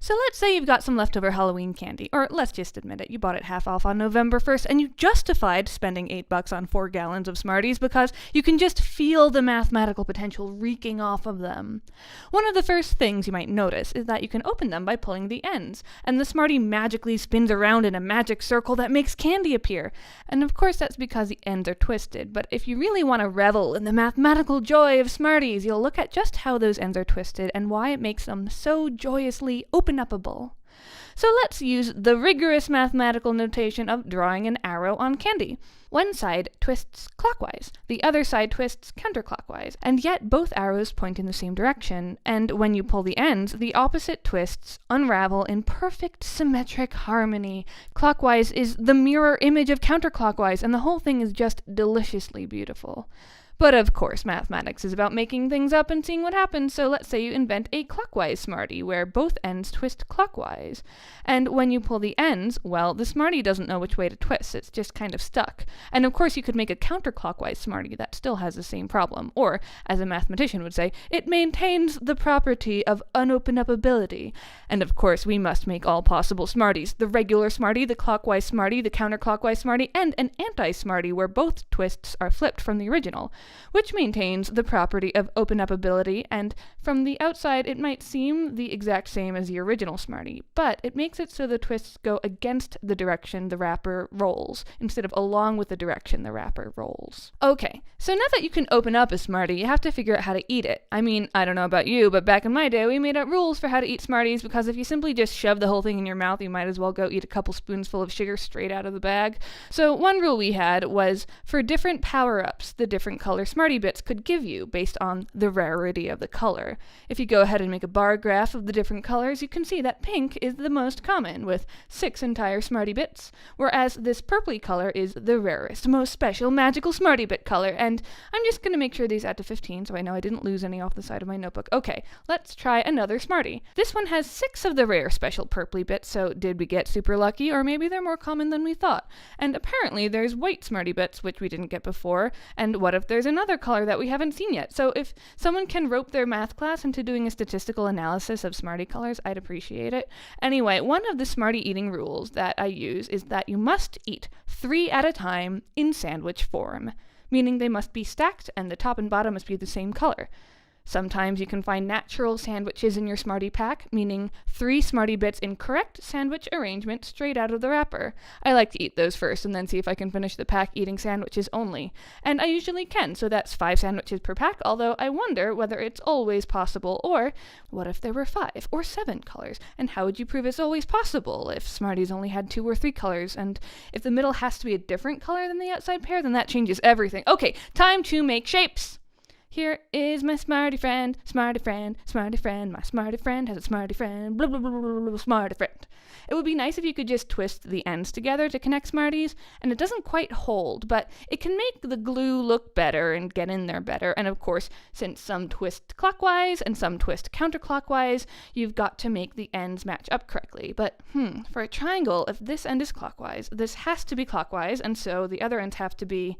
So let's say you've got some leftover Halloween candy, or let's just admit it, you bought it half off on November 1st and you justified spending $8 on 4 gallons of Smarties because you can just feel the mathematical potential reeking off of them. One of the first things you might notice is that you can open them by pulling the ends, and the Smartie magically spins around in a magic circle that makes candy appear. And of course that's because the ends are twisted, but if you really want to revel in the mathematical joy of Smarties, you'll look at just how those ends are twisted and why it makes them so joyously open-upable. So let's use the rigorous mathematical notation of drawing an arrow on candy. One side twists clockwise, the other side twists counterclockwise, and yet both arrows point in the same direction, and when you pull the ends, the opposite twists unravel in perfect symmetric harmony. Clockwise is the mirror image of counterclockwise, and the whole thing is just deliciously beautiful. But of course, mathematics is about making things up and seeing what happens, so let's say you invent a clockwise Smartie, where both ends twist clockwise. And when you pull the ends, well, the Smartie doesn't know which way to twist, it's just kind of stuck. And of course you could make a counterclockwise Smartie that still has the same problem, or, as a mathematician would say, it maintains the property of unopen-upability. And of course we must make all possible Smarties, the regular Smartie, the clockwise Smartie, the counterclockwise Smartie, and an anti-Smartie where both twists are flipped from the original, which maintains the property of open-upability, and from the outside it might seem the exact same as the original Smartie, but it makes it so the twists go against the direction the wrapper rolls, instead of along with the direction the wrapper rolls. Okay, so now that you can open up a Smartie, you have to figure out how to eat it. I mean, I don't know about you, but back in my day we made up rules for how to eat Smarties, because if you simply just shove the whole thing in your mouth, you might as well go eat a couple spoonsful of sugar straight out of the bag. So one rule we had was, for different power-ups, the different color Smartie bits could give you based on the rarity of the color. If you go ahead and make a bar graph of the different colors, you can see that pink is the most common, with 6 entire Smartie bits, whereas this purpley color is the rarest, most special, magical Smartie bit color, and I'm just going to make sure these add to 15 so I know I didn't lose any off the side of my notebook. Okay, let's try another Smartie. This one has 6 of the rare special purpley bits, so did we get super lucky, or maybe they're more common than we thought? And apparently there's white Smartie bits, which we didn't get before, and what if there's another color that we haven't seen yet? So if someone can rope their math class into doing a statistical analysis of Smartie colors, I'd appreciate it. Anyway, one of the Smartie eating rules that I use is that you must eat 3 at a time in sandwich form, meaning they must be stacked and the top and bottom must be the same color. Sometimes you can find natural sandwiches in your Smartie pack, meaning 3 Smartie bits in correct sandwich arrangement straight out of the wrapper. I like to eat those first and then see if I can finish the pack eating sandwiches only. And I usually can, so that's 5 sandwiches per pack, although I wonder whether it's always possible, or what if there were 5 or 7 colors? And how would you prove it's always possible if Smarties only had 2 or 3 colors? And if the middle has to be a different color than the outside pair, then that changes everything. Okay, time to make shapes! Here is my Smarty friend, Smarty friend, Smarty friend, my Smarty friend has a Smarty friend, blah blah blah blah blah, Smarty friend. It would be nice if you could just twist the ends together to connect Smarties, and it doesn't quite hold, but it can make the glue look better and get in there better, and of course, since some twist clockwise and some twist counterclockwise, you've got to make the ends match up correctly. But for a triangle, if this end is clockwise, this has to be clockwise, and so the other ends have to be...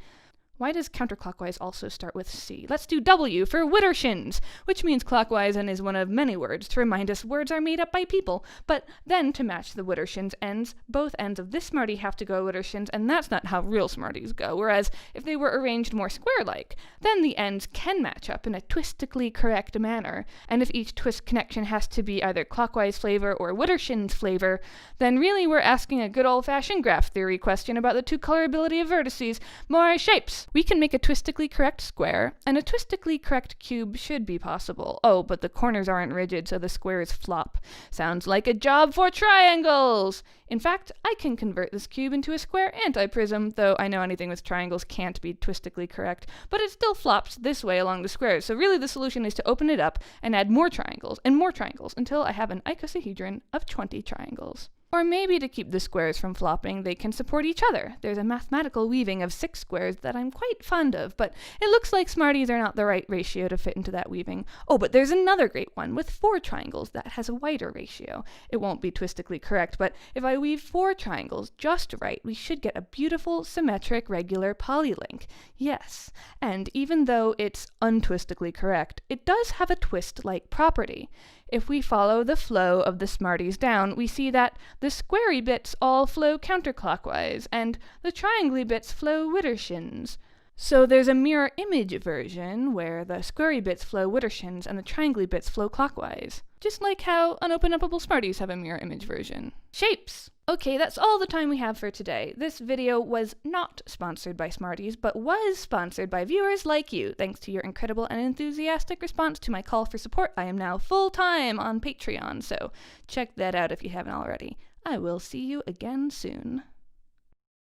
Why does counterclockwise also start with C? Let's do W for widdershins, which means clockwise and is one of many words to remind us words are made up by people. But then to match the widdershins ends, both ends of this Smartie have to go widdershins, and that's not how real Smarties go. Whereas if they were arranged more square-like, then the ends can match up in a twistically correct manner. And if each twist connection has to be either clockwise flavor or widdershins flavor, then really we're asking a good old-fashioned graph theory question about the two-colorability of vertices. More shapes! We can make a twistically correct square, and a twistically correct cube should be possible. Oh, but the corners aren't rigid, so the squares flop. Sounds like a job for triangles! In fact, I can convert this cube into a square antiprism, though I know anything with triangles can't be twistically correct, but it still flops this way along the squares, so really the solution is to open it up and add more triangles, until I have an icosahedron of 20 triangles. Or maybe to keep the squares from flopping, they can support each other. There's a mathematical weaving of 6 squares that I'm quite fond of, but it looks like Smarties are not the right ratio to fit into that weaving. Oh, but there's another great one with 4 triangles that has a wider ratio. It won't be twistically correct, but if I weave 4 triangles just right, we should get a beautiful, symmetric, regular polylink. Yes, and even though it's untwistically correct, it does have a twist-like property. If we follow the flow of the Smarties down, we see that the squarey bits all flow counterclockwise, and the triangly bits flow widdershins. So there's a mirror image version where the squarey bits flow widdershins and the triangly bits flow clockwise. Just like how unopen-uppable Smarties have a mirror image version. Shapes! Okay, that's all the time we have for today. This video was not sponsored by Smarties, but was sponsored by viewers like you. Thanks to your incredible and enthusiastic response to my call for support, I am now full-time on Patreon, so check that out if you haven't already. I will see you again soon.